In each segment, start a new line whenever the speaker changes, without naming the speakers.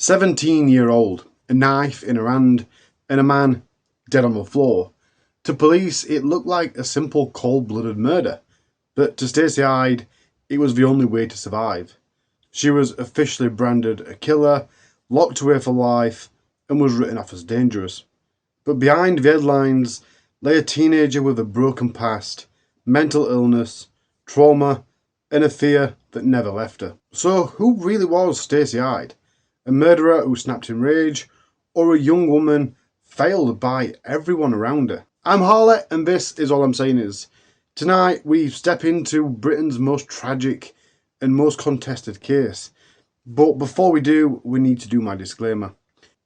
17-year-old, a knife in her hand, and a man dead on the floor. To police, it looked like a simple cold-blooded murder, but to Stacey Hyde, it was the only way to survive. She was officially branded a killer, locked away for life, and was written off as dangerous. But behind the headlines lay a teenager with a broken past, mental illness, trauma, and a fear that never left her. So who really was Stacey Hyde? A murderer who snapped in rage, or a young woman failed by everyone around her? I'm Harley, and this is All I'm Saying Is. Tonight we step into Britain's most tragic and most contested case. But before we do, we need to do my disclaimer.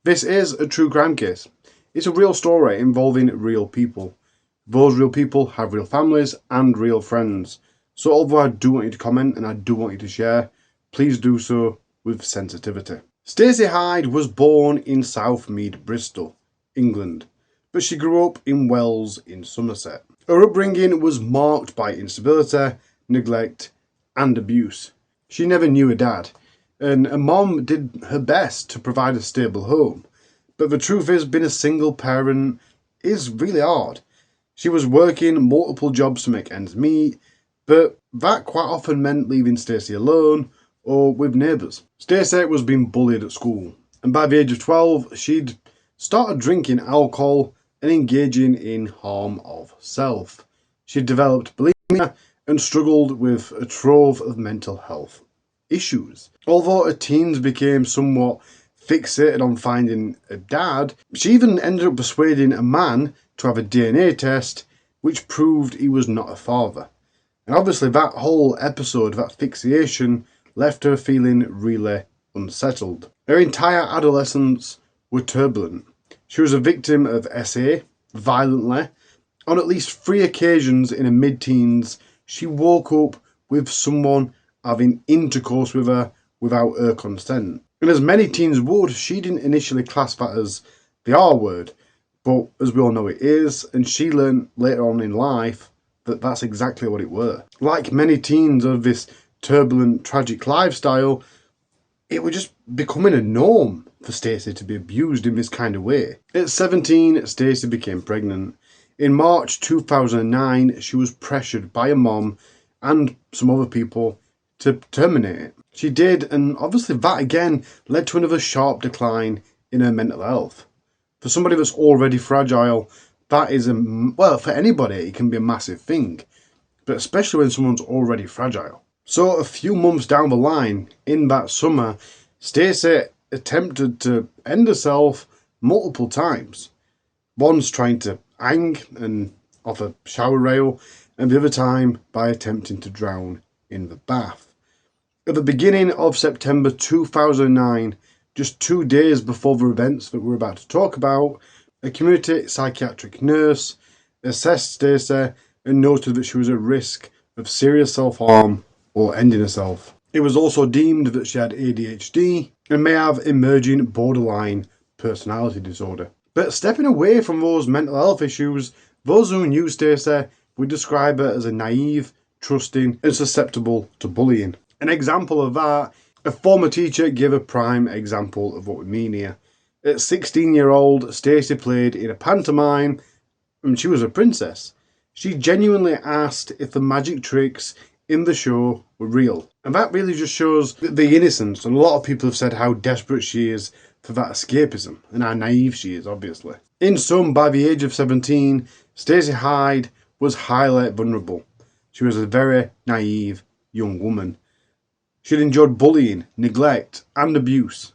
This is a true crime case. It's a real story involving real people. Those real people have real families and real friends. So although I do want you to comment and I do want you to share, please do so with sensitivity. Stacey Hyde was born in Southmead, Bristol, England, but she grew up in Wells in Somerset. Her upbringing was marked by instability, neglect, and abuse. She never knew a dad, and her mom did her best to provide a stable home. But the truth is, being a single parent is really hard. She was working multiple jobs to make ends meet, but that quite often meant leaving Stacey alone or with neighbours. Stacey was being bullied at school, and by the age of 12, she'd started drinking alcohol and engaging in harm of self. She developed bulimia and struggled with a trove of mental health issues. Although her teens became somewhat fixated on finding a dad, she even ended up persuading a man to have a DNA test, which proved he was not a father. And obviously that whole episode, that fixation, left her feeling really unsettled. Her entire adolescence were turbulent. She was a victim of SA, violently. On at least 3 occasions in her mid-teens, she woke up with someone having intercourse with her without her consent. And as many teens would, she didn't initially class that as the R word, but as we all know it is, and she learned later on in life that that's exactly what it were. Like many teens of this turbulent, tragic lifestyle, it was just becoming a norm for Stacey to be abused in this kind of way. At 17, Stacey became pregnant. In March 2009, she was pressured by her mom and some other people to terminate it. She did, and obviously that again led to another sharp decline in her mental health. For somebody that's already fragile, that is well, for anybody, it can be a massive thing, but especially when someone's already fragile. So a few months down the line, in that summer, Stacey attempted to end herself multiple times. Once trying to hang and off a shower rail, and the other time by attempting to drown in the bath. At the beginning of September 2009, just 2 days before the events that we're about to talk about, a community psychiatric nurse assessed Stacey and noted that she was at risk of serious self-harm or ending herself. It was also deemed that she had ADHD and may have emerging borderline personality disorder. But stepping away from those mental health issues, those who knew Stacey would describe her as a naive, trusting, and susceptible to bullying. An example of that, a former teacher gave a prime example of what we mean here. At 16-year-old, Stacey played in a pantomime and she was a princess. She genuinely asked if the magic tricks in the show were real. And that really just shows the innocence. And a lot of people have said how desperate she is for that escapism and how naive she is, obviously. In sum, by the age of 17, Stacey Hyde was highly vulnerable. She was a very naive young woman. She'd endured bullying, neglect, and abuse.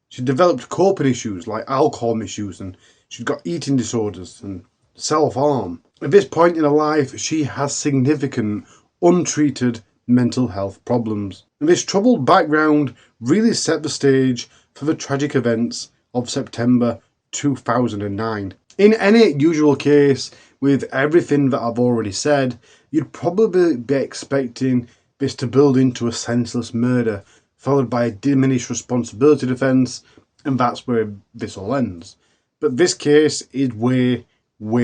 She developed coping issues like alcohol misuse, and she'd got eating disorders and self-harm. At this point in her life, she has significant untreated mental health problems. And this troubled background really set the stage for the tragic events of September 2009. In any usual case, with everything that I've already said, you'd probably be expecting this to build into a senseless murder, followed by a diminished responsibility defence, and that's where this all ends. But this case is way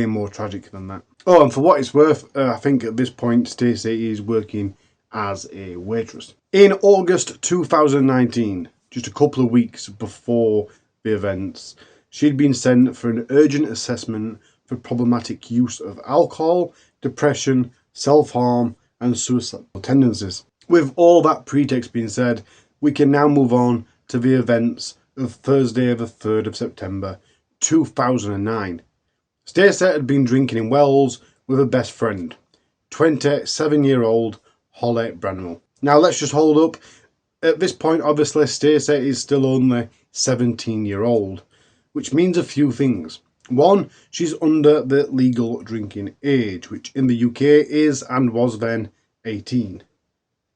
more tragic than that. Oh, and for what it's worth, I think at this point Stacey is working as a waitress. In August 2019, just a couple of weeks before the events. She'd been sent for an urgent assessment for problematic use of alcohol, depression, self-harm and suicidal tendencies. With all that pretext being said, we can now move on to the events of Thursday the 3rd of September 2009. Stacey had been drinking in Wells with her best friend, 27-year-old Holly Branwell. Now let's just hold up. At this point, obviously, Stacey is still only 17-year-old, which means a few things. One, she's under the legal drinking age, which in the UK is and was then 18.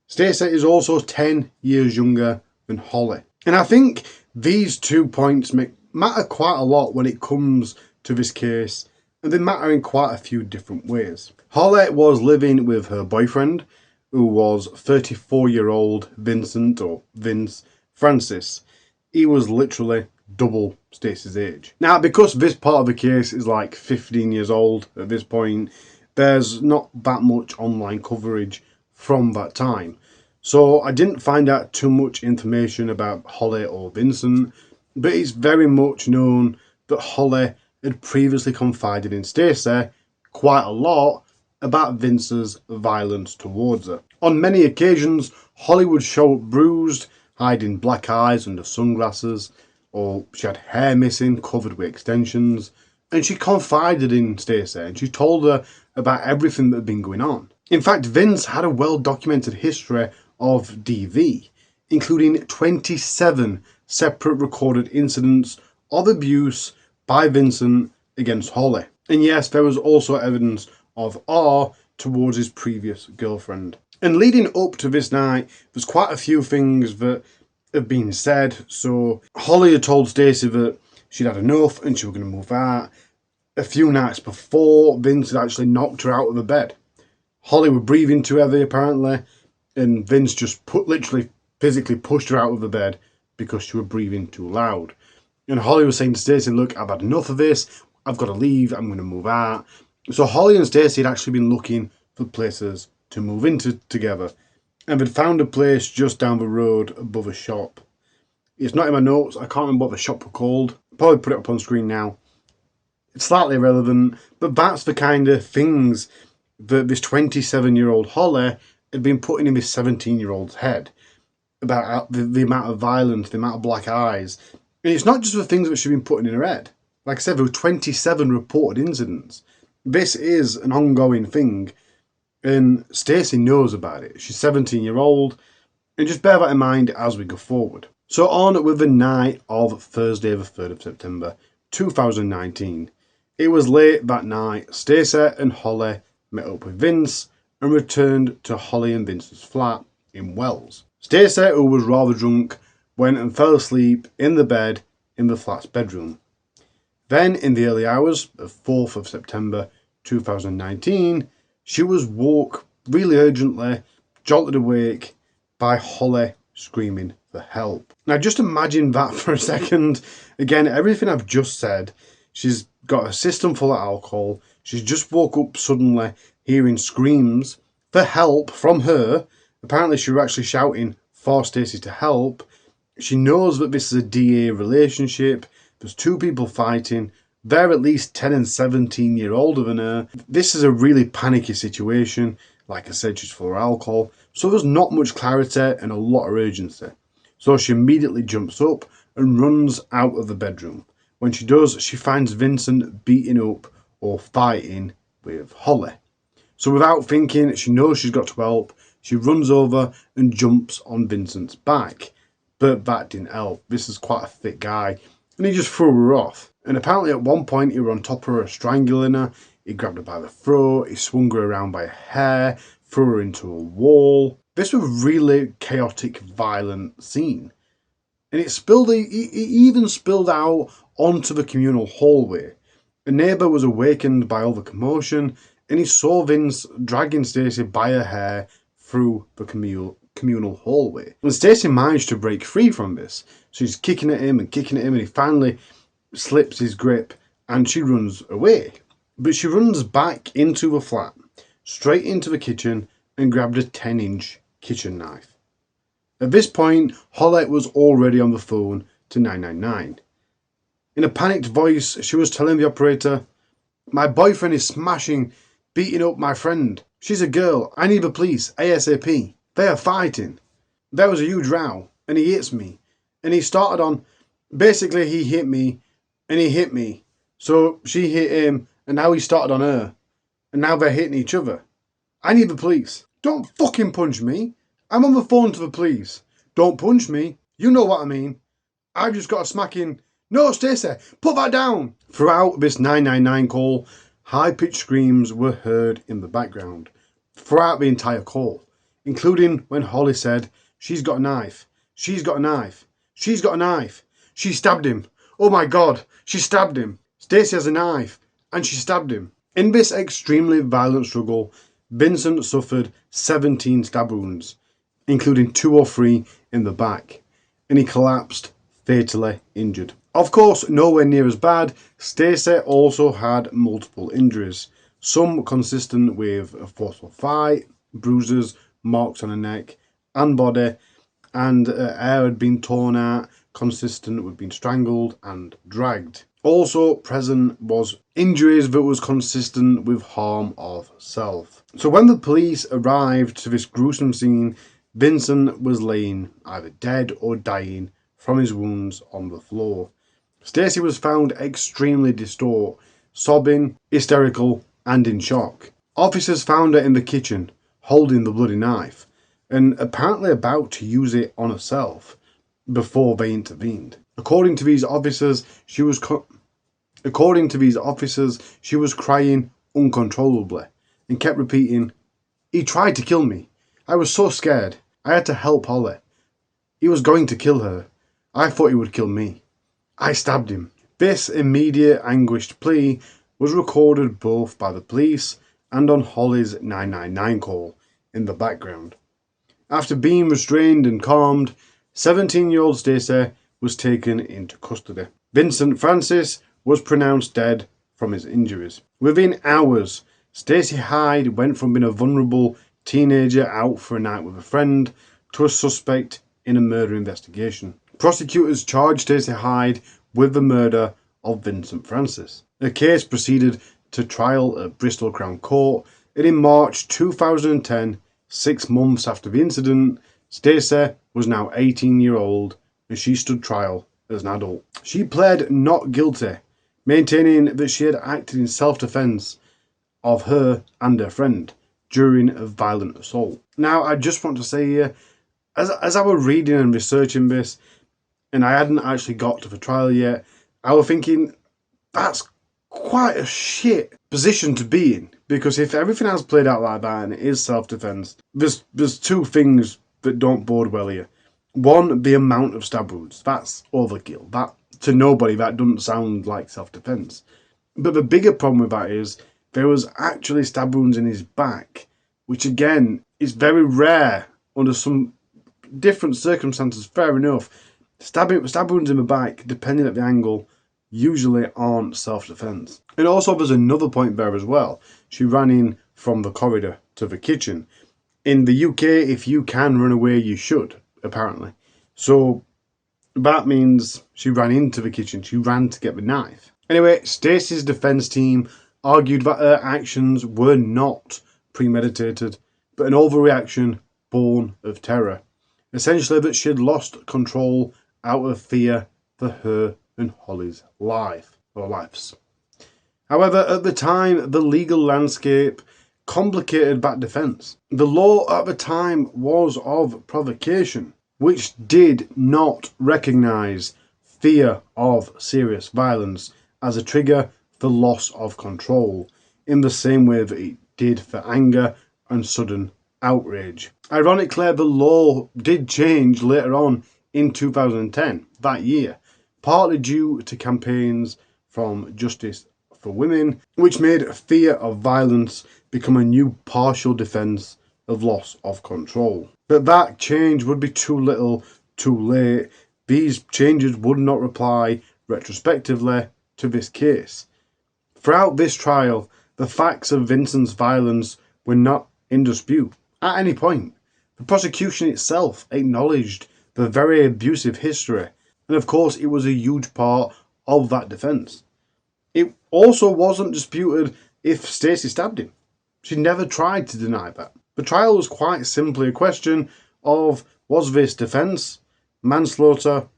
Stacey is also 10 years younger than Holly. And I think these 2 points matter quite a lot when it comes to this case, and they matter in quite a few different ways. Holly was living with her boyfriend, who was 34-year-old Vincent, or Vince, Francis. He was literally double Stacey's age. Now, because this part of the case is like 15 years old at this point, there's not that much online coverage from that time. So I didn't find out too much information about Holly or Vincent, but it's very much known that Holly had previously confided in Stacey quite a lot about Vince's violence towards her. On many occasions, Holly would show up bruised, hiding black eyes under sunglasses, or she had hair missing, covered with extensions, and she confided in Stacey and she told her about everything that had been going on. In fact, Vince had a well-documented history of DV, including 27 separate recorded incidents of abuse by Vincent against Holly. And yes, there was also evidence of R towards his previous girlfriend. And leading up to this night, there's quite a few things that have been said. So Holly had told Stacey that she'd had enough and she was going to move out. A few nights before, Vince had actually knocked her out of the bed. Holly was breathing too heavy apparently, and Vince just literally physically pushed her out of the bed because she was breathing too loud. And Holly was saying to Stacey, look, I've had enough of this, I've got to leave, I'm going to move out. So Holly and Stacey had actually been looking for places to move into together, and they'd found a place just down the road above a shop. It's not in my notes, I can't remember what the shop was called. I'll probably put it up on screen now. It's slightly irrelevant, but that's the kind of things that this 27-year-old Holly had been putting in this 17-year-old's head about the amount of violence, the amount of black eyes. And it's not just the things that she'd been putting in her head. Like I said, there were 27 reported incidents. This is an ongoing thing, and Stacey knows about it. She's 17-year-old, and just bear that in mind as we go forward. So on with the night of Thursday the 3rd of September 2019. It was late that night. Stacey and Holly met up with Vince and returned to Holly and Vince's flat in Wells. Stacey, who was rather drunk, went and fell asleep in the bed in the flat's bedroom. Then, in the early hours of 4th of September 2019, she was woke really urgently, jolted awake by Holly screaming for help. Now, just imagine that for a second. Again, everything I've just said, she's got a system full of alcohol, she's just woke up suddenly hearing screams for help from her. Apparently, she was actually shouting for Stacey to help. She knows that this is a DA relationship. There's two people fighting. They're at least 10 and 17 years older than her. This is a really panicky situation. Like I said, she's full of alcohol. So there's not much clarity and a lot of urgency. So she immediately jumps up and runs out of the bedroom. When she does, she finds Vincent beating up or fighting with Holly. So without thinking, she knows she's got to help. She runs over and jumps on Vincent's back. But that didn't help. This is quite a thick guy. And he just threw her off. And apparently at one point he was on top of her, strangling her. He grabbed her by the throat. He swung her around by her hair. Threw her into a wall. This was a really chaotic, violent scene. And it even spilled out onto the communal hallway. A neighbour was awakened by all the commotion, and he saw Vince dragging Stacey by her hair through the communal hallway. And Stacey managed to break free from this. She's kicking at him, and he finally slips his grip, and she runs away. But she runs back into the flat, straight into the kitchen, and grabbed a 10-inch kitchen knife. At this point, Holly was already on the phone to 999. In a panicked voice, she was telling the operator, "My boyfriend is smashing, beating up my friend. She's a girl. I need the police, ASAP. They are fighting. There was a huge row, and he hits me. And he started on, basically he hit me, and he hit me. So she hit him, and now he started on her. And now they're hitting each other. I need the police. Don't fucking punch me. I'm on the phone to the police. Don't punch me. You know what I mean. I've just got a smacking... No, Stacey, put that down." Throughout this 999 call, high-pitched screams were heard in the background. Throughout the entire call, including when Holly said, "She's got a knife. She's got a knife. She's got a knife. She stabbed him. Oh my God, she stabbed him. Stacey has a knife, and she stabbed him." In this extremely violent struggle, Vincent suffered 17 stab wounds, including 2 or 3 in the back, and he collapsed, fatally injured. Of course, nowhere near as bad, Stacey also had multiple injuries, some consistent with a forceful fight, bruises, marks on her neck and body, and her hair had been torn out, consistent with being strangled and dragged. Also present was injuries that was consistent with harm of self. So when the police arrived to this gruesome scene, Vincent was laying either dead or dying from his wounds on the floor. Stacey was found extremely distraught, sobbing, hysterical and in shock. Officers found her in the kitchen, holding the bloody knife, and apparently about to use it on herself before they intervened. According to these officers, she was crying uncontrollably and kept repeating, "He tried to kill me. I was so scared. I had to help Holly. He was going to kill her. I thought he would kill me. I stabbed him." This immediate anguished plea was recorded both by the police and on Holly's 999 call in the background. After being restrained and calmed, 17-year-old Stacey was taken into custody. Vincent Francis was pronounced dead from his injuries. Within hours, Stacey Hyde went from being a vulnerable teenager out for a night with a friend to a suspect in a murder investigation. Prosecutors charged Stacey Hyde with the murder of Vincent Francis. The case proceeded to trial at Bristol Crown Court, and in March 2010, 6 months after the incident, Stacey was now 18-year-old and she stood trial as an adult. She pled not guilty, maintaining that she had acted in self-defense of her and her friend during a violent assault. Now, I just want to say here, as I was reading and researching this, and I hadn't actually got to the trial yet, I was thinking, that's quite a shit position to be in. Because if everything has played out like that and it is self-defense, there's 2 things that don't bode well here. One, the amount of stab wounds. That's overkill. That, to nobody, that doesn't sound like self-defense. But the bigger problem with that is there was actually stab wounds in his back, which again is very rare under some different circumstances. Fair enough. Stab wounds in the back, depending on the angle, usually aren't self-defense. And also there's another point there as well. She ran in from the corridor to the kitchen. In the UK, if you can run away, you should, apparently. So that means she ran into the kitchen. She ran to get the knife. Anyway, Stacey's defense team argued that her actions were not premeditated, but an overreaction born of terror. Essentially that she had lost control out of fear for her and Holly's lives. However, at the time, the legal landscape complicated that defence. The law at the time was of provocation, which did not recognise fear of serious violence as a trigger for loss of control, in the same way that it did for anger and sudden outrage. Ironically, the law did change later on in 2010, that year, partly due to campaigns from Justice for Women, which made fear of violence become a new partial defence of loss of control. But that change would be too little, too late. These changes would not apply retrospectively to this case. Throughout this trial, the facts of Vincent's violence were not in dispute at any point. The prosecution itself acknowledged the very abusive history, and of course it was a huge part of that defence. It also wasn't disputed if Stacey stabbed him. She never tried to deny that. The trial was quite simply a question of, was this defence, manslaughter,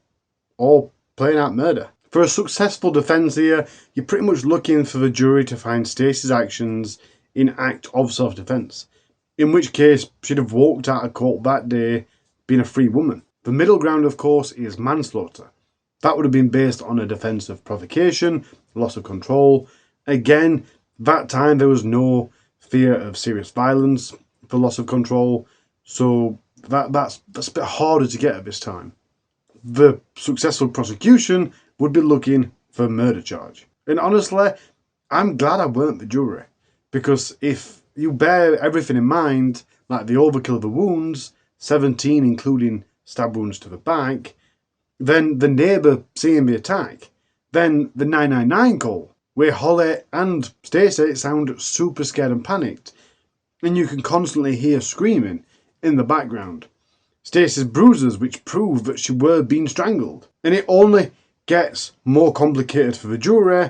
or plain out murder? For a successful defence here, you're pretty much looking for the jury to find Stacey's actions in act of self-defence, in which case she'd have walked out of court that day being a free woman. The middle ground, of course, is manslaughter. That would have been based on a defence of provocation, loss of control. Again, that time there was no fear of serious violence for loss of control, so that's a bit harder to get at this time. The successful prosecution would be looking for a murder charge. And honestly, I'm glad I weren't the jury, because if you bear everything in mind, like the overkill of the wounds, 17 including stab wounds to the back, then the neighbour seeing the attack, then the 999 call, where Holly and Stacey sound super scared and panicked, and you can constantly hear screaming in the background. Stacey's bruises, which prove that she were being strangled. And it only gets more complicated for the jury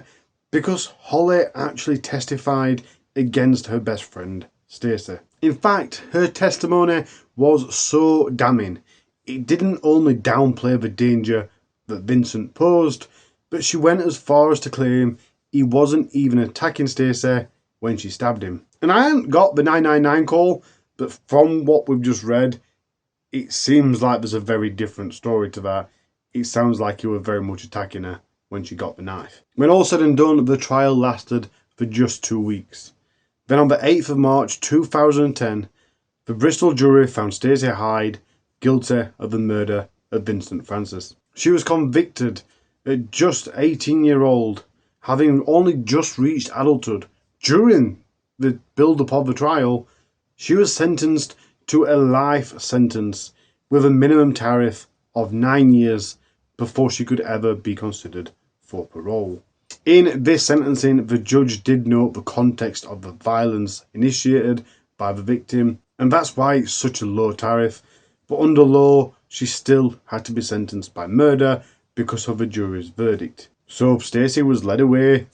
because Holly actually testified against her best friend, Stacey. In fact, her testimony was so damning, it didn't only downplay the danger that Vincent posed, but she went as far as to claim he wasn't even attacking Stacey when she stabbed him. And I haven't got the 999 call, but from what we've just read, it seems like there's a very different story to that. It sounds like you were very much attacking her when she got the knife. When all said and done, the trial lasted for just 2 weeks. Then on the 8th of March 2010, the Bristol jury found Stacey Hyde guilty of the murder of Vincent Francis. She was convicted at just 18-year-old, having only just reached adulthood. During the build-up of the trial, she was sentenced to a life sentence with a minimum tariff of 9 years before she could ever be considered for parole. In this sentencing, the judge did note the context of the violence initiated by the victim, and that's why it's such a low tariff. But under law, she still had to be sentenced by murder because of the jury's verdict. So Stacey was led away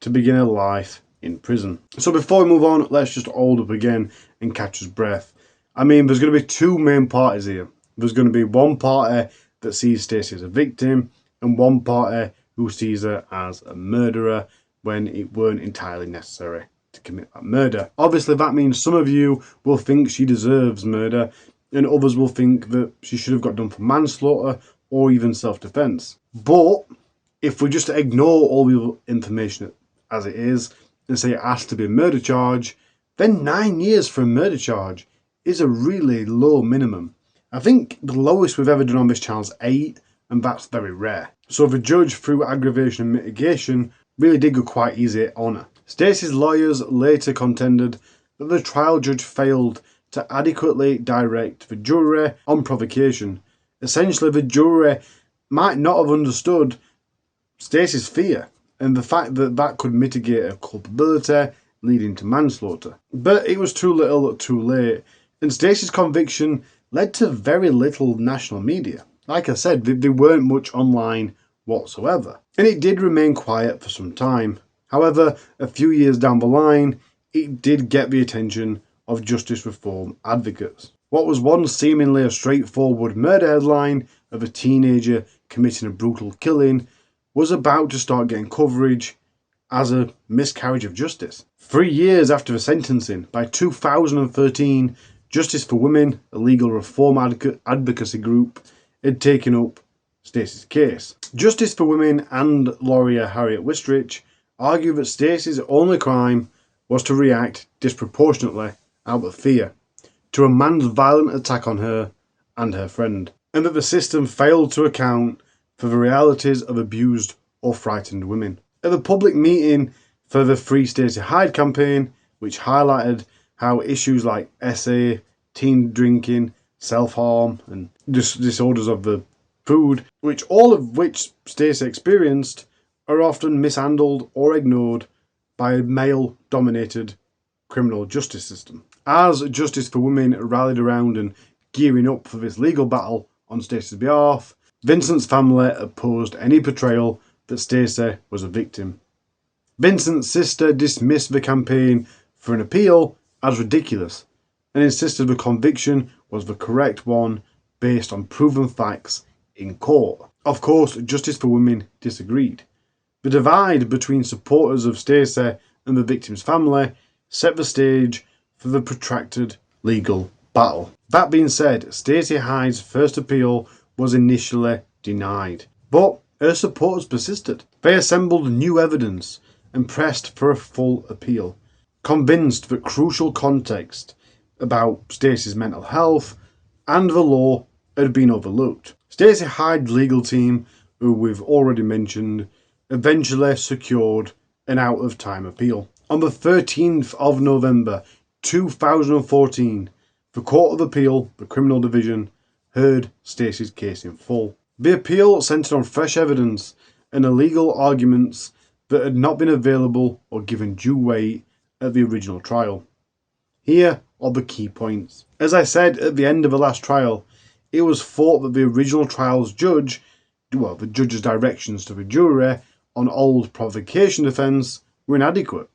to begin her life in prison. So before we move on, let's just hold up again and catch his breath. I mean, there's going to be two main parties here. There's going to be one party that sees Stacey as a victim and one party who sees her as a murderer when it weren't entirely necessary to commit that murder. Obviously, that means some of you will think she deserves murder and others will think that she should have got done for manslaughter or even self-defense. But if we just ignore all the information as it is and say it has to be a murder charge, then 9 years for a murder charge is a really low minimum. I think the lowest we've ever done on this channel is 8, and that's very rare. So the judge, through aggravation and mitigation, really did go quite easy on her. Stacey's lawyers later contended that the trial judge failed to adequately direct the jury on provocation. Essentially, the jury might not have understood Stacey's fear and the fact that that could mitigate her culpability, leading to manslaughter. But it was too little too late, and Stacey's conviction led to very little national media. Like I said, there weren't much online whatsoever, and it did remain quiet for some time. However, a few years down the line, it did get the attention of justice reform advocates. What was once seemingly a straightforward murder headline of a teenager committing a brutal killing was about to start getting coverage as a miscarriage of justice. 3 years after the sentencing, by 2013, Justice for Women, a legal reform advocacy group, had taken up Stacey's case. Justice for Women and lawyer Harriet Wistrich argue that Stacey's only crime was to react disproportionately out of fear to a man's violent attack on her and her friend, and that the system failed to account for the realities of abused or frightened women. At the public meeting for the Free Stacey Hyde campaign, which highlighted how issues like SA, teen drinking, self-harm and disorders of the food, all of which Stacey experienced, are often mishandled or ignored by a male-dominated criminal justice system. As Justice for Women rallied around and gearing up for this legal battle on Stacey's behalf, Vincent's family opposed any portrayal that Stacey was a victim. Vincent's sister dismissed the campaign for an appeal as ridiculous and insisted the conviction was the correct one based on proven facts in court. Of course, Justice for Women disagreed. The divide between supporters of Stacey and the victim's family set the stage for the protracted legal battle. That being said, Stacey Hyde's first appeal was initially denied, but her supporters persisted. They assembled new evidence and pressed for a full appeal, convinced that crucial context about Stacey's mental health and the law had been overlooked. Stacey Hyde's legal team, who we've already mentioned, eventually secured an out-of-time appeal. On the 13th of November 2014, the Court of Appeal, the Criminal Division, heard Stacey's case in full. The appeal centred on fresh evidence and illegal arguments that had not been available or given due weight at the original trial. Here are the key points. As I said at the end of the last trial, it was thought that the original trial's judge, the judge's directions to the jury on old provocation defence were inadequate,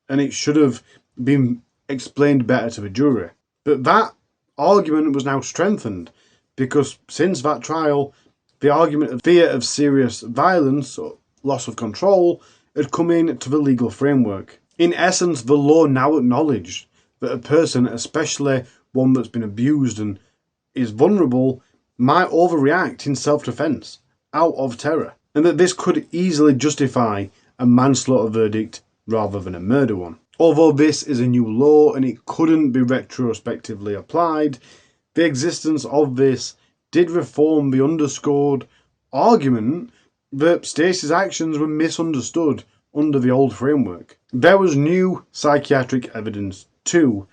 and it should have been explained better to the jury. But that argument was now strengthened, because since that trial, the argument of fear of serious violence or loss of control had come into the legal framework. In essence, the law now acknowledged that a person, especially one that's been abused and is vulnerable, might overreact in self-defence, out of terror, and that this could easily justify a manslaughter verdict rather than a murder one. Although this is a new law and it couldn't be retrospectively applied, the existence of this did reform the underscored argument that Stacey's actions were misunderstood under the old framework. There was new psychiatric evidence too.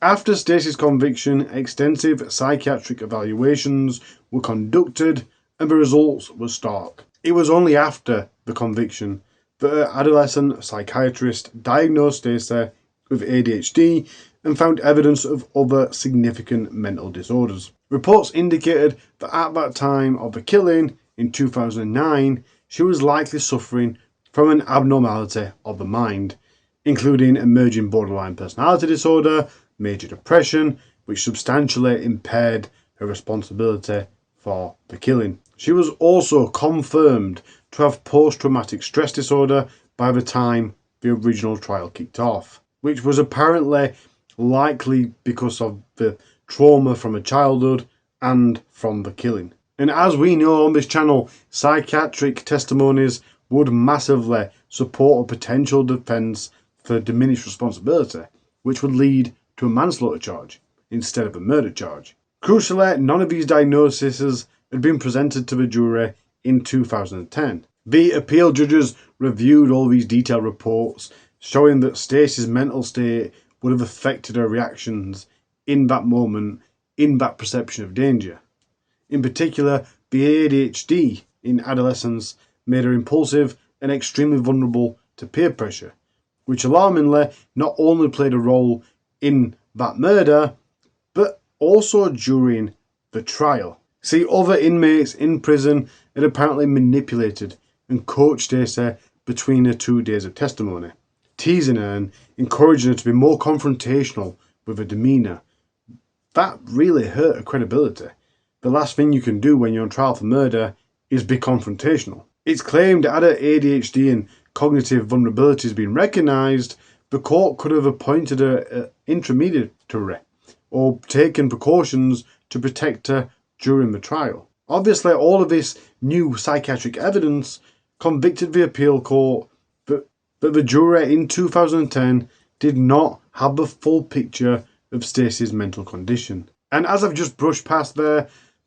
After Stacey's conviction, extensive psychiatric evaluations were conducted and the results were stark. It was only after the conviction that an adolescent psychiatrist diagnosed Stacey with ADHD and found evidence of other significant mental disorders. Reports indicated that at that time of the killing, in 2009, she was likely suffering from an abnormality of the mind, including emerging borderline personality disorder, major depression, which substantially impaired her responsibility for the killing. She was also confirmed to have post-traumatic stress disorder by the time the original trial kicked off, which was apparently likely because of the trauma from her childhood and from the killing. And as we know on this channel, psychiatric testimonies would massively support a potential defence for diminished responsibility, which would lead to a manslaughter charge instead of a murder charge. Crucially, none of these diagnoses had been presented to the jury in 2010. The appeal judges reviewed all these detailed reports, showing that Stacey's mental state would have affected her reactions in that moment, in that perception of danger. In particular, the ADHD in adolescence made her impulsive and extremely vulnerable to peer pressure, which alarmingly not only played a role in that murder, but also during the trial. See, other inmates in prison had apparently manipulated and coached Stacey between her 2 days of testimony, teasing her and encouraging her to be more confrontational with her demeanour. That really hurt her credibility. The last thing you can do when you're on trial for murder is be confrontational. It's claimed that had her ADHD and cognitive vulnerabilities been recognised, the court could have appointed her an intermediary or taken precautions to protect her during the trial. Obviously, all of this new psychiatric evidence convicted the appeal court, but the jury in 2010 did not have the full picture of Stacey's mental condition. And as I've just brushed past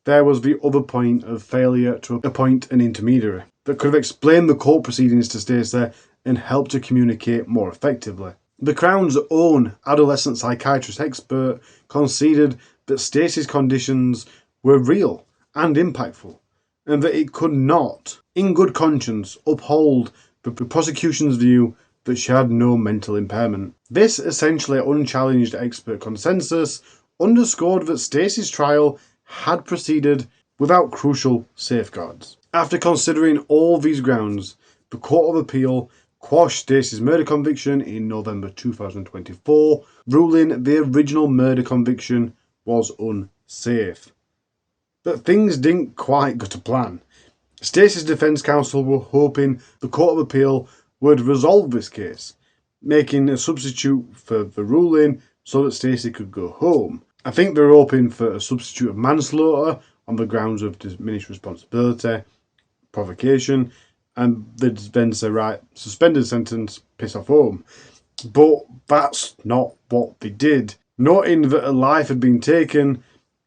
there was the other point of failure to appoint an intermediary that could have explained the court proceedings to Stacey and helped her communicate more effectively. The Crown's own adolescent psychiatrist expert conceded that Stacey's conditions were real and impactful, and that it could not, in good conscience, uphold the prosecution's view that she had no mental impairment. This essentially unchallenged expert consensus underscored that Stacey's trial had proceeded without crucial safeguards. After considering all these grounds, the Court of Appeal quashed Stacey's murder conviction in November 2024, ruling the original murder conviction was unsafe. But things didn't quite go to plan. Stacey's defence counsel were hoping the Court of Appeal would resolve this case, making a substitute for the ruling so that Stacey could go home. I think they were hoping for a substitute of manslaughter on the grounds of diminished responsibility, provocation, and they'd then say, right, suspended sentence, piss off home. But that's not what they did. Noting that a life had been taken,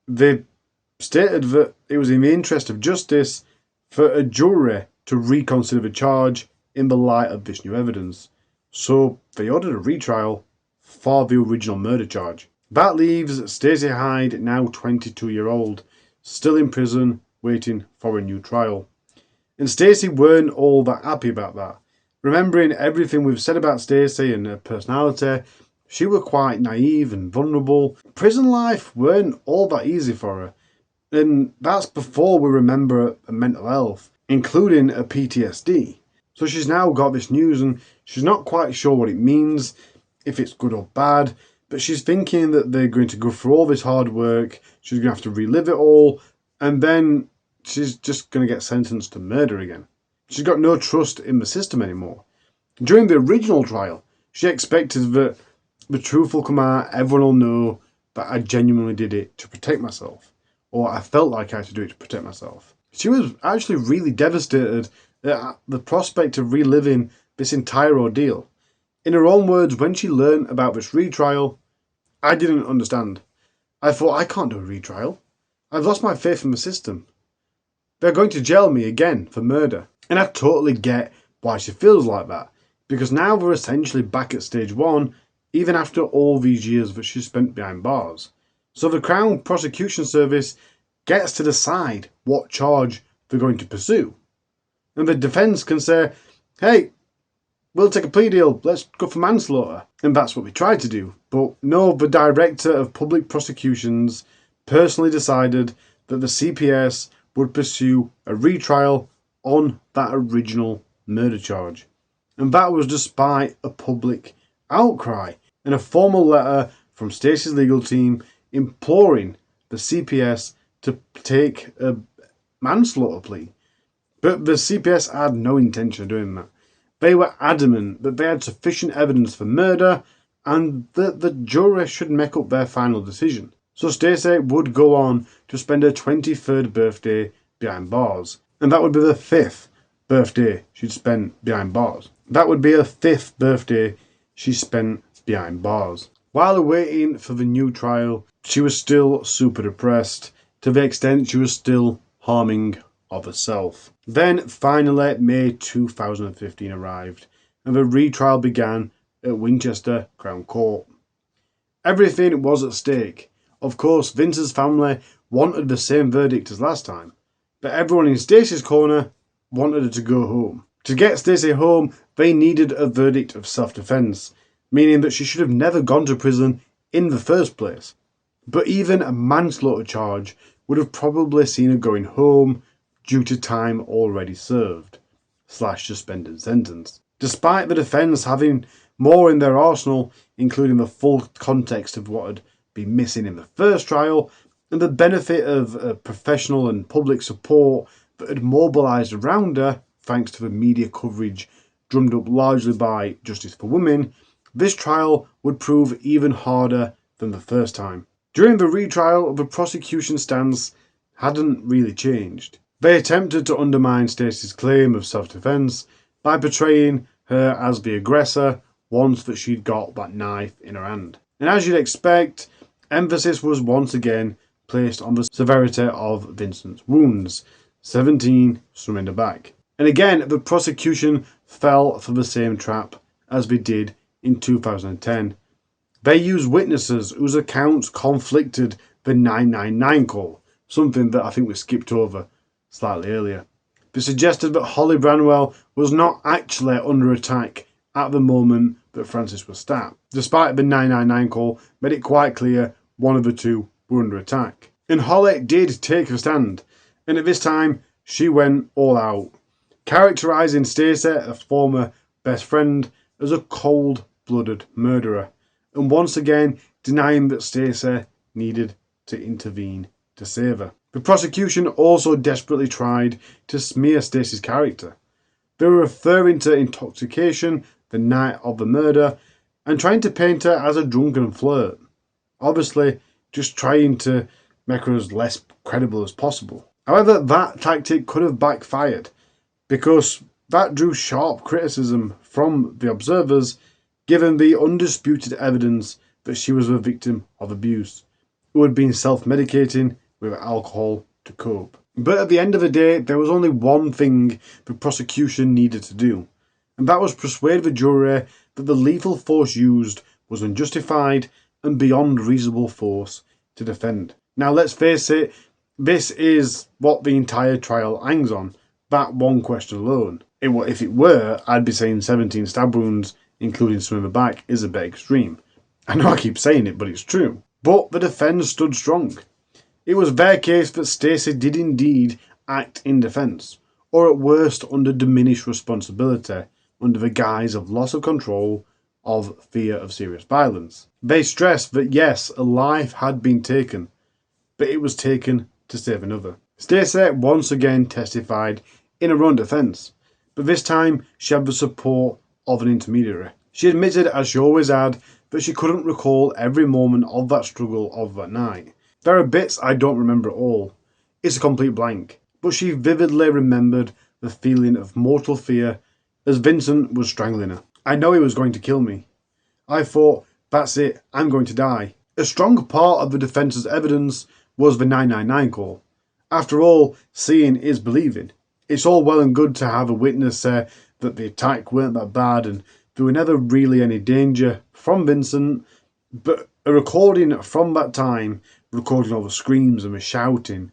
they stated that it was in the interest of justice for a jury to reconsider the charge in the light of this new evidence. So they ordered a retrial for the original murder charge. That leaves Stacey Hyde, now 22-year-old, still in prison waiting for a new trial. And Stacey weren't all that happy about that. Remembering everything we've said about Stacey and her personality, she was quite naive and vulnerable. Prison life weren't all that easy for her. And that's before we remember her mental health, including her PTSD. So she's now got this news and she's not quite sure what it means, if it's good or bad, but she's thinking that they're going to go through all this hard work, she's going to have to relive it all, and then she's just going to get sentenced to murder again. She's got no trust in the system anymore. During the original trial, she expected that the truth will come out, everyone will know that I genuinely did it to protect myself, or I felt like I had to do it to protect myself. She was actually really devastated at the prospect of reliving this entire ordeal. In her own words, when she learned about this retrial, I didn't understand. I thought, I can't do a retrial. I've lost my faith in the system. They're going to jail me again for murder. And I totally get why she feels like that, because now we're essentially back at stage one, even after all these years that she spent behind bars. So the Crown Prosecution Service gets to decide what charge they're going to pursue. And the defence can say, hey, we'll take a plea deal, let's go for manslaughter. And that's what we tried to do. But no, the Director of Public Prosecutions personally decided that the CPS would pursue a retrial on that original murder charge. And that was despite a public outcry and a formal letter from Stacey's legal team imploring the CPS to take a manslaughter plea. But the CPS had no intention of doing that. They were adamant that they had sufficient evidence for murder and that the jury should make up their final decision. So Stacey would go on to spend her 23rd birthday behind bars. And that would be the 5th birthday she'd spent behind bars. That would be her 5th birthday she spent behind bars. While awaiting for the new trial, she was still super depressed, to the extent she was still harming of herself. Then finally May 2015 arrived and the retrial began at Winchester Crown Court. Everything was at stake. Of course, Vincent's family wanted the same verdict as last time, but everyone in Stacey's corner wanted her to go home. To get Stacey home, they needed a verdict of self-defence, meaning that she should have never gone to prison in the first place. But even a manslaughter charge would have probably seen her going home due to time already served / suspended sentence. Despite the defence having more in their arsenal, including the full context of what had been missing in the first trial, and the benefit of professional and public support that had mobilised around her, thanks to the media coverage drummed up largely by Justice for Women, this trial would prove even harder than the first time. During the retrial, the prosecution stance hadn't really changed. They attempted to undermine Stacey's claim of self-defence by portraying her as the aggressor once that she'd got that knife in her hand. And as you'd expect, emphasis was once again placed on the severity of Vincent's wounds, 17 some in the back. And again, the prosecution fell for the same trap as they did in 2010. They used witnesses whose accounts conflicted the 999 call, something that I think we skipped over slightly earlier. They suggested that Holly Branwell was not actually under attack at the moment that Francis was stabbed, despite the 999 call made it quite clear one of the two were under attack. And Holly did take her stand, and at this time she went all out, characterising Stacey, a former best friend, as a cold-blooded murderer, and once again denying that Stacey needed to intervene to save her. The prosecution also desperately tried to smear Stacey's character. They were referring to intoxication the night of the murder and trying to paint her as a drunken flirt. Obviously, just trying to make her as less credible as possible. However, that tactic could have backfired because that drew sharp criticism from the observers given the undisputed evidence that she was a victim of abuse, who had been self-medicating with alcohol to cope. But at the end of the day, there was only one thing the prosecution needed to do, and that was persuade the jury that the lethal force used was unjustified and beyond reasonable force to defend. Now let's face it, this is what the entire trial hangs on, that one question alone. If it were, I'd be saying 17 stab wounds, including some in the back, is a bit extreme. I know I keep saying it, but it's true. But the defence stood strong. It was their case that Stacey did indeed act in defence, or at worst under diminished responsibility, under the guise of loss of control, of fear of serious violence. They stressed that yes, a life had been taken, but it was taken to save another. Stacey once again testified in her own defence, but this time she had the support of an intermediary. She admitted, as she always had, that she couldn't recall every moment of that struggle of that night. There are bits I don't remember at all. It's a complete blank. But she vividly remembered the feeling of mortal fear as Vincent was strangling her. I know he was going to kill me. I thought, that's it, I'm going to die. A strong part of the defence's evidence was the 999 call. After all, seeing is believing. It's all well and good to have a witness say that the attack weren't that bad and there were never really any danger from Vincent, but a recording from that time, recording all the screams and the shouting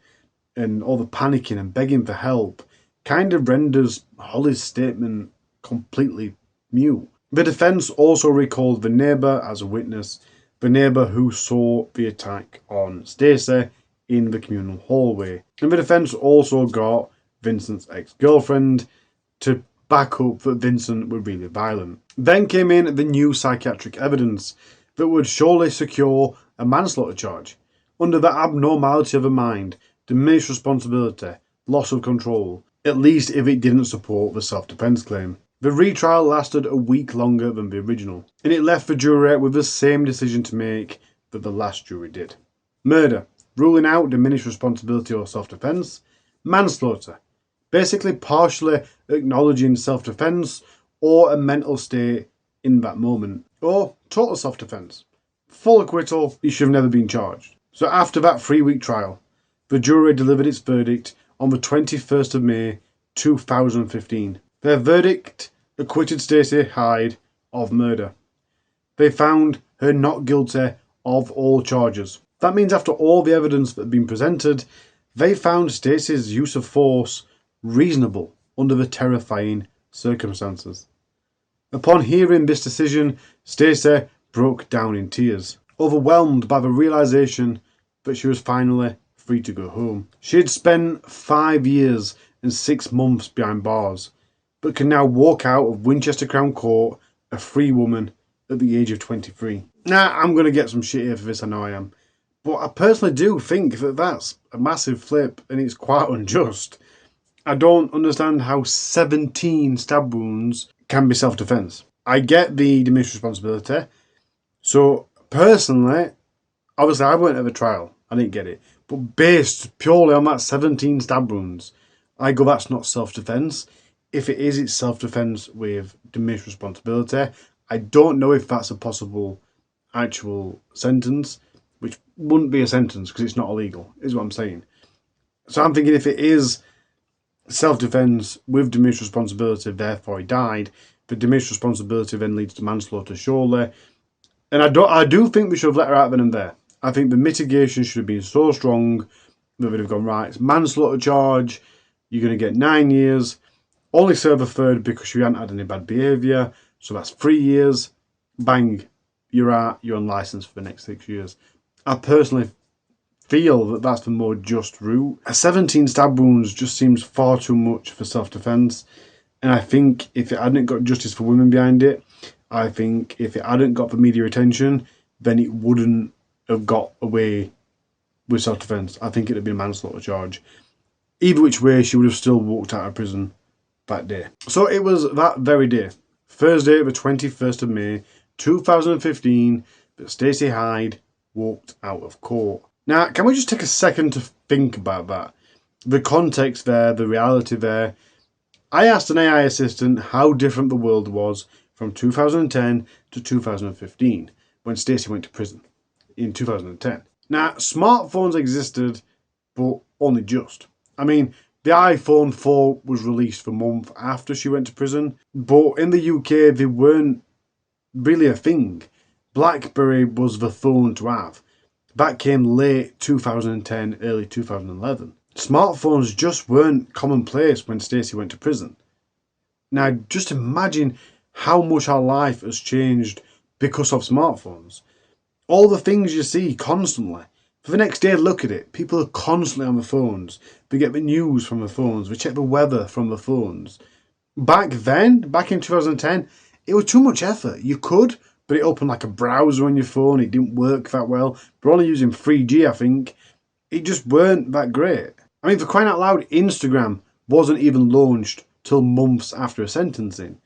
and all the panicking and begging for help, kind of renders Holly's statement completely mute. The defence also recalled the neighbour as a witness, the neighbour who saw the attack on Stacey in the communal hallway. And the defence also got Vincent's ex-girlfriend to back up that Vincent was really violent. Then came in the new psychiatric evidence that would surely secure a manslaughter charge. Under the abnormality of the mind, diminished responsibility, loss of control, at least if it didn't support the self-defence claim. The retrial lasted a week longer than the original, and it left the jury with the same decision to make that the last jury did. Murder, ruling out diminished responsibility or self-defence. Manslaughter, basically partially acknowledging self-defence or a mental state in that moment. Or total self-defence. Full acquittal, he should have never been charged. So after that 3-week trial, the jury delivered its verdict on the 21st of May 2015. Their verdict acquitted Stacey Hyde of murder. They found her not guilty of all charges. That means after all the evidence that had been presented, they found Stacey's use of force reasonable under the terrifying circumstances. Upon hearing this decision, Stacey broke down in tears, overwhelmed by the realisation that she was finally free to go home. She had spent 5 years and 6 months behind bars, but can now walk out of Winchester Crown Court a free woman at the age of 23. Now, I'm going to get some shit here for this, I know I am. But I personally do think that that's a massive flip and it's quite unjust. I don't understand how 17 stab wounds can be self-defence. I get the diminished responsibility. So, personally, obviously I weren't at the trial. I didn't get it. But based purely on that 17 stab wounds, I go, that's not self-defence. If it is, it's self-defence with diminished responsibility. I don't know if that's a possible actual sentence, which wouldn't be a sentence because it's not illegal, is what I'm saying. So I'm thinking if it is self-defence with diminished responsibility, therefore he died, the diminished responsibility then leads to manslaughter, surely. And I do think we should have let her out then and there. I think the mitigation should have been so strong that they'd have gone, right, it's manslaughter charge, you're going to get 9 years, only serve a third because you hadn't had any bad behaviour, so that's 3 years, bang, you're out, you're on licence for the next 6 years. I personally feel that that's the more just route. 17 stab wounds just seems far too much for self-defense, and I think if it hadn't got justice for women behind it, I think if it hadn't got the media attention, then it wouldn't have got away with self-defense. I think it'd have been a manslaughter charge. Either which way, she would have still walked out of prison that day. So it was that very day, Thursday, the 21st of May, 2015, that Stacey Hyde walked out of court. Now, can we just take a second to think about that? The context there, the reality there. I asked an AI assistant how different the world was from 2010 to 2015, when Stacey went to prison in 2010. Now, smartphones existed, but only just. I mean, the iPhone 4 was released a month after she went to prison, but in the UK, they weren't really a thing. BlackBerry was the phone to have. That came late 2010, early 2011. Smartphones just weren't commonplace when Stacey went to prison. Now, just imagine how much our life has changed because of smartphones. All the things you see constantly. For the next day, look at it. People are constantly on the phones. They get the news from the phones. They check the weather from the phones. Back then, back in 2010, it was too much effort. You could, but it opened like a browser on your phone. It didn't work that well. We're only using 3G, I think. It just weren't that great. I mean, for crying out loud, Instagram wasn't even launched till months after a sentencing.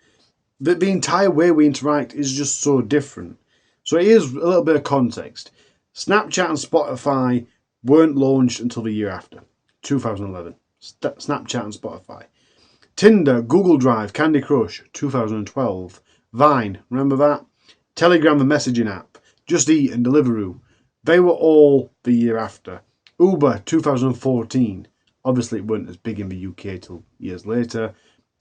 The entire way we interact is just so different. So here's a little bit of context. Snapchat and Spotify weren't launched until the year after, 2011. Snapchat and Spotify. Tinder, Google Drive, Candy Crush, 2012. Vine, remember that? Telegram, the messaging app. Just Eat and Deliveroo. They were all the year after. Uber, 2014. Obviously, it weren't as big in the UK till years later.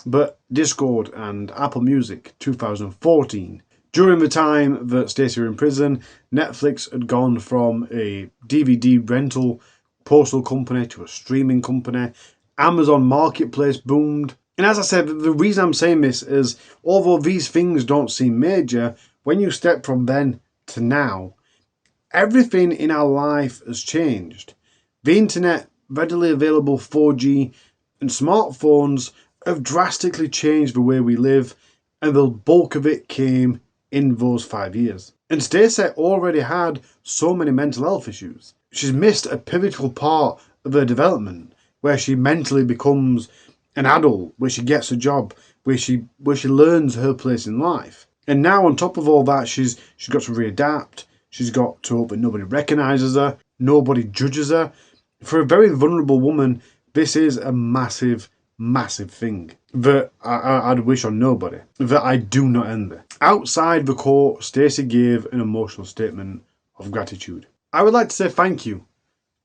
But Discord and Apple Music, 2014. During the time that Stacey was in prison, Netflix had gone from a DVD rental postal company to a streaming company. Amazon Marketplace boomed. And as I said, the reason I'm saying this is, although these things don't seem major, when you step from then to now, everything in our life has changed. The internet, readily available 4G, and smartphones have drastically changed the way we live, and the bulk of it came in those 5 years. And Stacey already had so many mental health issues. She's missed a pivotal part of her development, where she mentally becomes an adult, where she gets a job, where she learns her place in life. And now on top of all that, she's got to readapt. She's got to hope that nobody recognises her, nobody judges her. For a very vulnerable woman, this is a massive, massive thing that I'd wish on nobody, that I do not envy. Outside the court, Stacey gave an emotional statement of gratitude. I would like to say thank you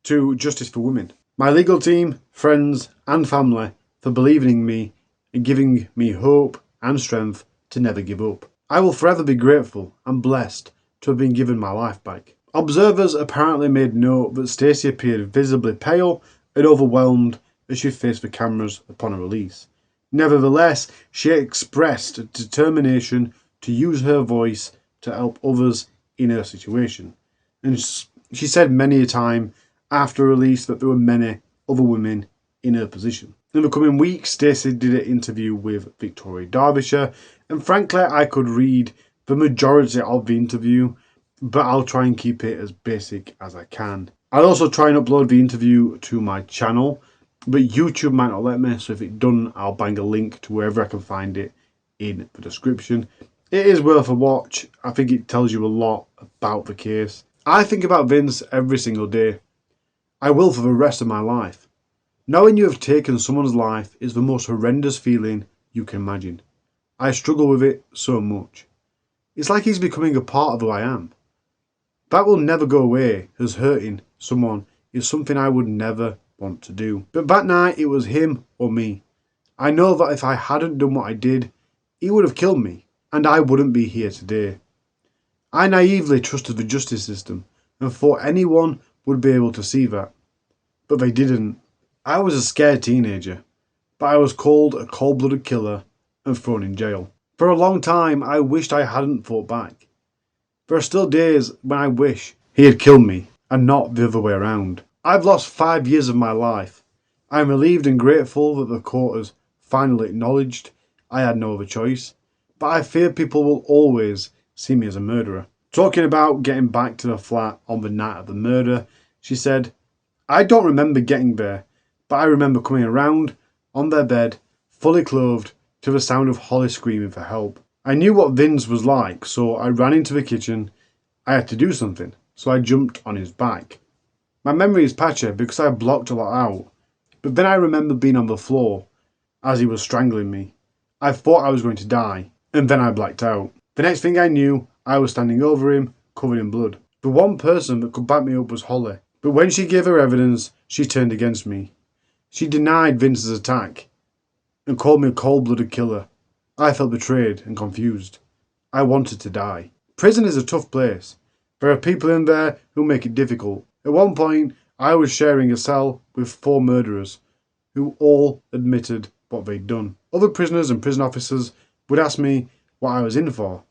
to Justice for Women, my legal team, friends and family for believing in me and giving me hope and strength to never give up. I will forever be grateful and blessed to have been given my life back. Observers apparently made note that Stacey appeared visibly pale and overwhelmed as she faced the cameras upon her release. Nevertheless, she expressed a determination to use her voice to help others in her situation. And she said many a time after release that there were many other women in her position. In the coming weeks, Stacey did an interview with Victoria Derbyshire, and frankly, I could read the majority of the interview, but I'll try and keep it as basic as I can. I'll also try and upload the interview to my channel, but YouTube might not let me, so if it doesn't, I'll bang a link to wherever I can find it in the description. It is worth a watch. I think it tells you a lot about the case. I think about Vince every single day. I will for the rest of my life. Knowing you have taken someone's life is the most horrendous feeling you can imagine. I struggle with it so much. It's like he's becoming a part of who I am. That will never go away, as hurting someone is something I would never want to do. But that night it was him or me. I know that if I hadn't done what I did, he would have killed me, and I wouldn't be here today. I naively trusted the justice system and thought anyone would be able to see that. But they didn't. I was a scared teenager, but I was called a cold-blooded killer and thrown in jail. For a long time, I wished I hadn't fought back. There are still days when I wish he had killed me. and not the other way around. I've lost 5 years of my life. I am relieved and grateful that the court has finally acknowledged I had no other choice, but I fear people will always see me as a murderer. Talking about getting back to the flat on the night of the murder, she said, I don't remember getting there, but I remember coming around on their bed, fully clothed, to the sound of Holly screaming for help. I knew what Vince was like, so I ran into the kitchen. I had to do something, so I jumped on his back. My memory is patchy because I blocked a lot out, but then I remember being on the floor as he was strangling me. I thought I was going to die, and then I blacked out. The next thing I knew, I was standing over him, covered in blood. The one person that could back me up was Holly, but when she gave her evidence, she turned against me. She denied Vince's attack and called me a cold-blooded killer. I felt betrayed and confused. I wanted to die. Prison is a tough place. There are people in there who make it difficult. At one point, I was sharing a cell with 4 murderers who all admitted what they'd done. Other prisoners and prison officers would ask me what I was in for.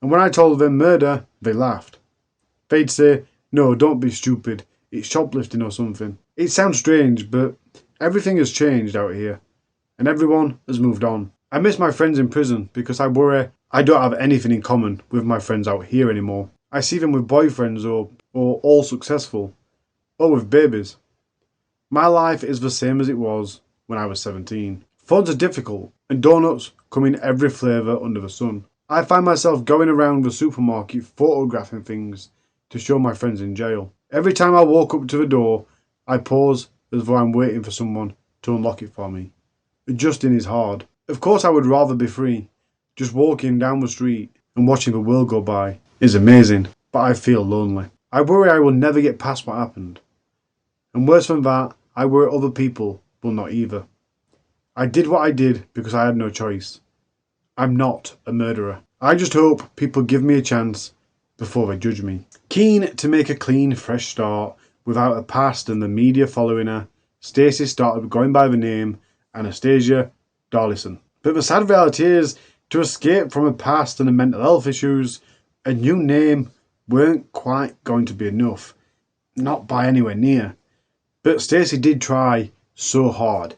And when I told them murder, they laughed. They'd say, no, don't be stupid. It's shoplifting or something. It sounds strange, but everything has changed out here. And everyone has moved on. I miss my friends in prison because I worry I don't have anything in common with my friends out here anymore. I see them with boyfriends or all successful, or with babies. My life is the same as it was when I was 17. Phones are difficult, and donuts come in every flavour under the sun. I find myself going around the supermarket photographing things to show my friends in jail. Every time I walk up to the door, I pause as though I'm waiting for someone to unlock it for me. Adjusting is hard. Of course I would rather be free. Just walking down the street and watching the world go by is amazing, but I feel lonely. I worry I will never get past what happened. And worse than that, I worry other people will not either. I did what I did because I had no choice. I'm not a murderer. I just hope people give me a chance before they judge me. Keen to make a clean, fresh start without a past and the media following her, Stacey started going by the name Anastasia Darlison. But the sad reality is, to escape from a past and the mental health issues, a new name weren't quite going to be enough. Not by anywhere near. But Stacey did try so hard.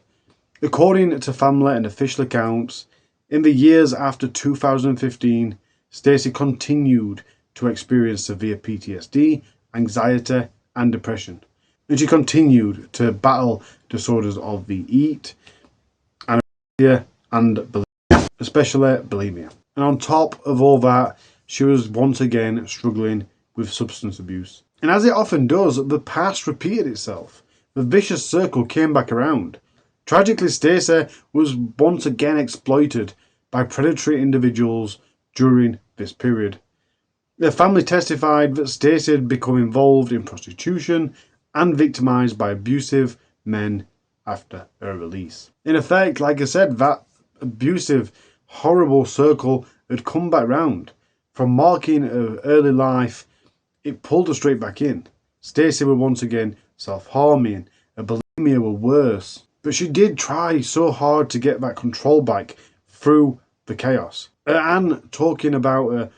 According to family and official accounts, in the years after 2015, Stacey continued to experience severe PTSD, anxiety and depression. And she continued to battle disorders of the eat, anorexia and bulimia, especially bulimia. And on top of all that, she was once again struggling with substance abuse. And as it often does, the past repeated itself. The vicious circle came back around. Tragically, Stacey was once again exploited by predatory individuals during this period. The family testified that Stacey had become involved in prostitution and victimised by abusive men after her release. In effect, like I said, that abusive, horrible circle had come back round. From marking her early life, it pulled her straight back in. Stacey was once again self-harming, and bulimia were worse. But she did try so hard to get that control back through the chaos. Anne, talking about her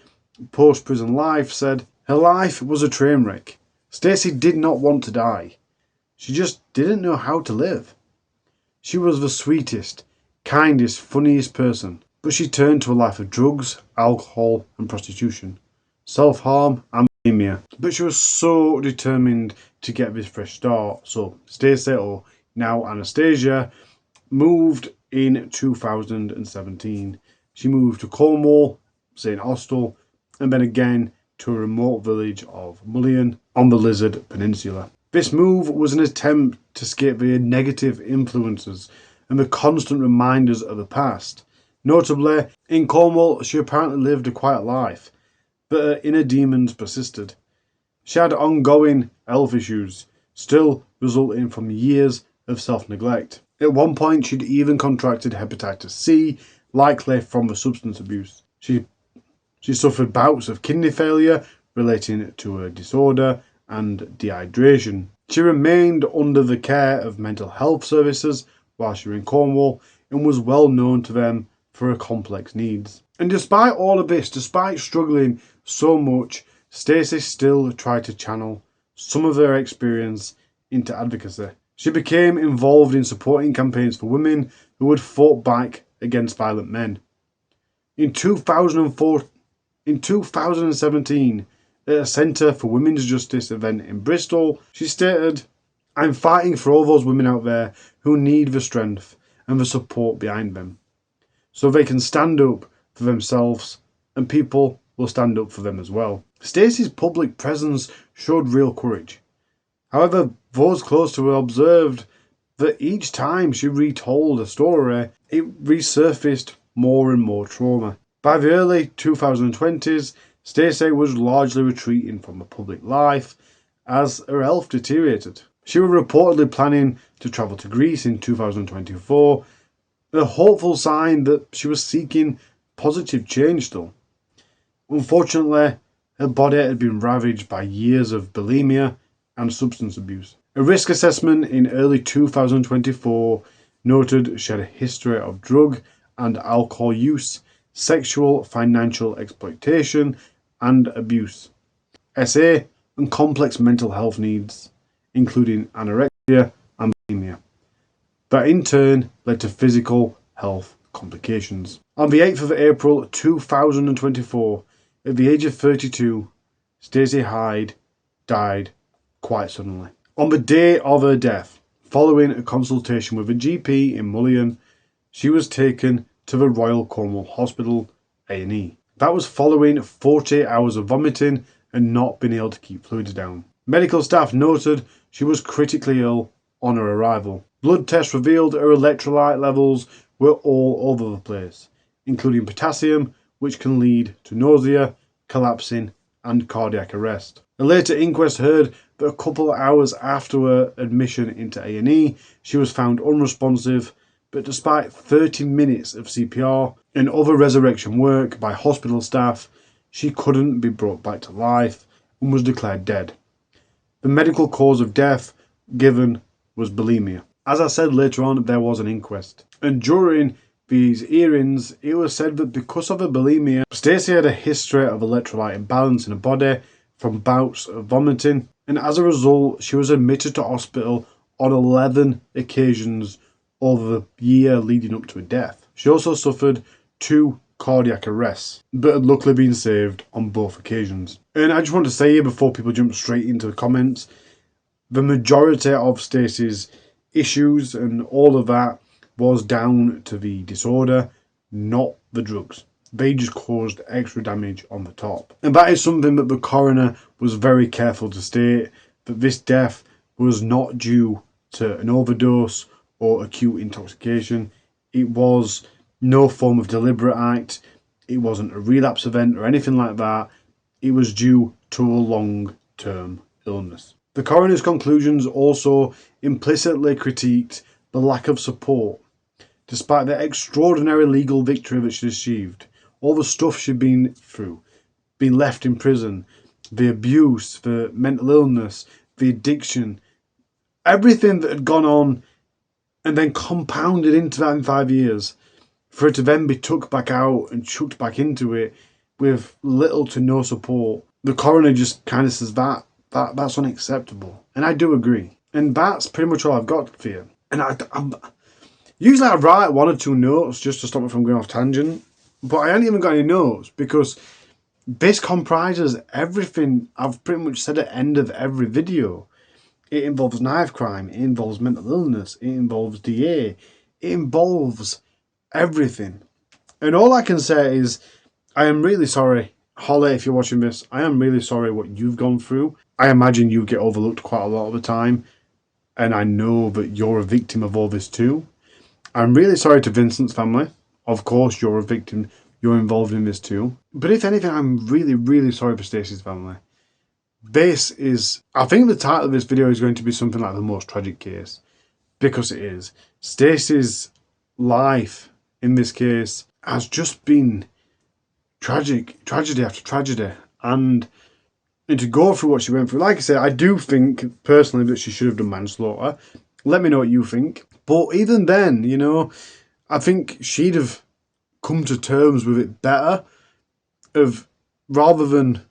post-prison life, said, her life was a train wreck. Stacey did not want to die. She just didn't know how to live. She was the sweetest, kindest, funniest person, but she turned to a life of drugs, alcohol and prostitution, self-harm and bulimia. But she was so determined to get this fresh start. So Stacey, or now Anastasia, moved in 2017. She moved to Cornwall, St Austell, and then again to a remote village of Mullion on the Lizard Peninsula. This move was an attempt to escape the negative influences and the constant reminders of the past. Notably, in Cornwall, she apparently lived a quiet life, but her inner demons persisted. She had ongoing health issues, still resulting from years of self-neglect. At one point, she'd even contracted hepatitis C, likely from the substance abuse. She suffered bouts of kidney failure relating to her disorder and dehydration. She remained under the care of mental health services while she was in Cornwall and was well known to them for her complex needs. And despite all of this, despite struggling so much, Stacey still tried to channel some of her experience into advocacy. She became involved in supporting campaigns for women who had fought back against violent men. In 2017, at a Centre for Women's Justice event in Bristol, she stated, "I'm fighting for all those women out there who need the strength and the support behind them, so they can stand up for themselves and people will stand up for them as well." Stacey's public presence showed real courage. However, those close to her observed that each time she retold a story, it resurfaced more and more trauma. By the early 2020s, Stacey was largely retreating from the public life as her health deteriorated. She was reportedly planning to travel to Greece in 2024, a hopeful sign that she was seeking positive change still. Unfortunately, her body had been ravaged by years of bulimia and substance abuse. A risk assessment in early 2024 noted she had a history of drug and alcohol use, sexual financial exploitation and abuse, SA, and complex mental health needs, including anorexia and bulimia, that in turn led to physical health complications. On the 8th of April 2024, at the age of 32, Stacey Hyde died quite suddenly. On the day of her death, following a consultation with a GP in Mullion, she was taken to the Royal Cornwall Hospital, A&E. That was following 48 hours of vomiting and not being able to keep fluids down. Medical staff noted she was critically ill on her arrival. Blood tests revealed her electrolyte levels were all over the place, including potassium, which can lead to nausea, collapsing, and cardiac arrest. A later inquest heard that a couple of hours after her admission into A&E, she was found unresponsive, but despite 30 minutes of CPR and other resurrection work by hospital staff, she couldn't be brought back to life and was declared dead. The medical cause of death given was bulimia. As I said later on, there was an inquest, and during these hearings, it was said that because of her bulimia, Stacey had a history of electrolyte imbalance in her body from bouts of vomiting, and as a result, she was admitted to hospital on 11 occasions over the year leading up to her death. She also suffered 2 cardiac arrests, but had luckily been saved on both occasions. And I just want to say here before people jump straight into the comments, the majority of Stacey's issues and all of that was down to the disorder, not the drugs. They just caused extra damage on the top. And that is something that the coroner was very careful to state, that this death was not due to an overdose or acute intoxication. It was no form of deliberate act. It wasn't a relapse event or anything like that. It was due to a long-term illness. The coroner's conclusions also implicitly critiqued the lack of support. Despite the extraordinary legal victory that she achieved, all the stuff she'd been through, being left in prison, the abuse, the mental illness, the addiction, everything that had gone on and then compounded into that in 5 years, for it to then be took back out and chucked back into it with little to no support. The coroner just kind of says that's unacceptable. And I do agree. And that's pretty much all I've got for you. And I'm usually I write 1 or 2 notes just to stop me from going off tangent. But I haven't even got any notes because this comprises everything I've pretty much said at the end of every video. It involves knife crime, it involves mental illness, it involves DA, it involves everything. And all I can say is, I am really sorry, Holly, if you're watching this, I am really sorry what you've gone through. I imagine you get overlooked quite a lot of the time, and I know that you're a victim of all this too. I'm really sorry to Vincent's family. Of course, you're a victim, you're involved in this too. But if anything, I'm really, really sorry for Stacey's family. This is, I think the title of this video is going to be something like the most tragic case, because it is. Stacey's life in this case has just been tragedy after tragedy, and to go through what she went through, like I said, I do think personally that she should have done manslaughter. Let me know what you think. But even then, you know, I think she'd have come to terms with it better, rather than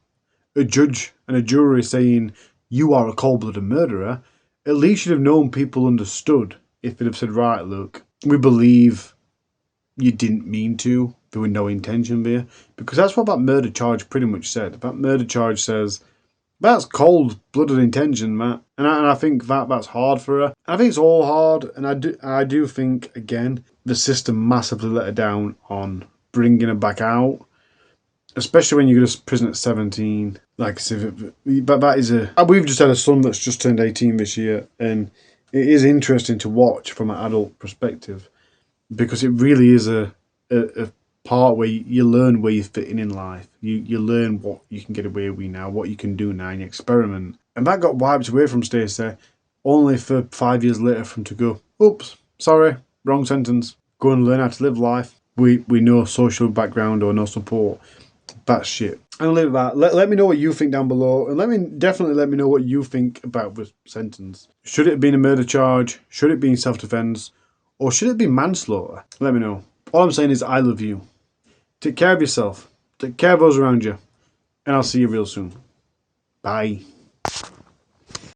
a judge and a jury saying you are a cold-blooded murderer, at least you'd have known people understood if they'd have said, right, look, we believe you didn't mean to, there was no intention there. Because that's what that murder charge pretty much said. That murder charge says, that's cold-blooded intention, Matt. And I think that's hard for her. I think it's all hard, and I do think, again, the system massively let her down on bringing her back out. Especially when you go to prison at 17. Like I said, but that is we've just had a son that's just turned 18 this year, and it is interesting to watch from an adult perspective, because it really is a part where you learn where you fit in life. You learn what you can get away with now, what you can do now, and you experiment. And that got wiped away from Stacey, only for 5 years later for him to go, oops, sorry, wrong sentence. Go and learn how to live life. We no social background or no support. That's shit. And leave it at that. Let me know what you think down below, and definitely let me know what you think about the sentence. Should it have been a murder charge? Should it be self-defense? Or should it be manslaughter? Let me know. All I'm saying is I love you. Take care of yourself. Take care of those around you. And I'll see you real soon. Bye.